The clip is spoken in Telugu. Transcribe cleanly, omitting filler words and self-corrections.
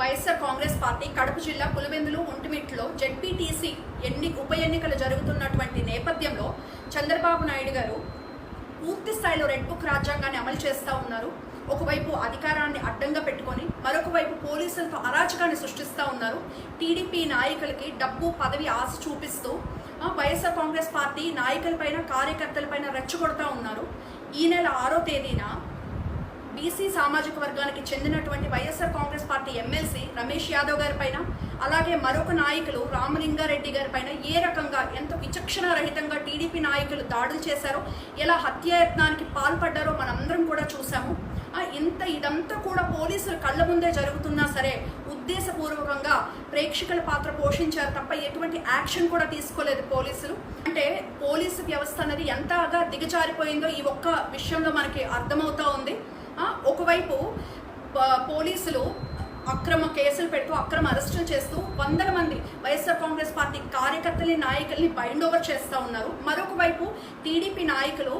వైఎస్ఆర్ కాంగ్రెస్ పార్టీ కడప జిల్లా పులివెందులు ఒంటిమిట్లో జెడ్పీటీసీ ఉప ఎన్నికలు జరుగుతున్నటువంటి నేపథ్యంలో చంద్రబాబు నాయుడు గారు పూర్తి స్థాయిలో రెడ్ బుక్ రాజ్యాంగాన్ని అమలు చేస్తూ ఉన్నారు. ఒకవైపు అధికారాన్ని అడ్డంగా పెట్టుకొని మరొక వైపు పోలీసులతో అరాచకాన్ని సృష్టిస్తూ ఉన్నారు. టీడీపీ నాయకులకి డబ్బు పదవి ఆశ చూపిస్తూ వైఎస్ఆర్ కాంగ్రెస్ పార్టీ నాయకులపైన కార్యకర్తలపైన రెచ్చగొడతా ఉన్నారు. ఈ నెల 6వ తేదీన బీసీ సామాజిక వర్గానికి చెందినటువంటి వైఎస్ఆర్ కాంగ్రెస్ పార్టీ ఎమ్మెల్సీ రమేష్ యాదవ్ గారి పైన, అలాగే మరొక నాయకులు రామలింగారెడ్డి గారి పైన ఏ రకంగా ఎంత విచక్షణారహితంగా టీడీపీ నాయకులు దాడులు చేశారో, ఎలా హత్యాయత్నానికి పాల్పడ్డారో మనందరం కూడా చూసాము. ఇదంతా కూడా పోలీసుల కళ్ళ ముందే జరుగుతున్నా సరే ఉద్దేశపూర్వకంగా ప్రేక్షకుల పాత్ర పోషించారు తప్ప ఎటువంటి యాక్షన్ కూడా తీసుకోలేదు పోలీసులు. అంటే పోలీసు వ్యవస్థ అనేది ఎంతగా దిగజారిపోయిందో ఈ ఒక్క విషయంలో మనకి అర్థమవుతా ఉంది. ఒకవైపు పోలీసులు అక్రమ కేసులు పెడుతూ అక్రమ అరెస్టులు చేస్తూ వందల మంది వైఎస్ఆర్ కాంగ్రెస్ పార్టీ కార్యకర్తల్ని నాయకుల్ని బైండ్ ఓవర్ చేస్తూ ఉన్నారు. మరొక వైపు టీడీపీ నాయకులు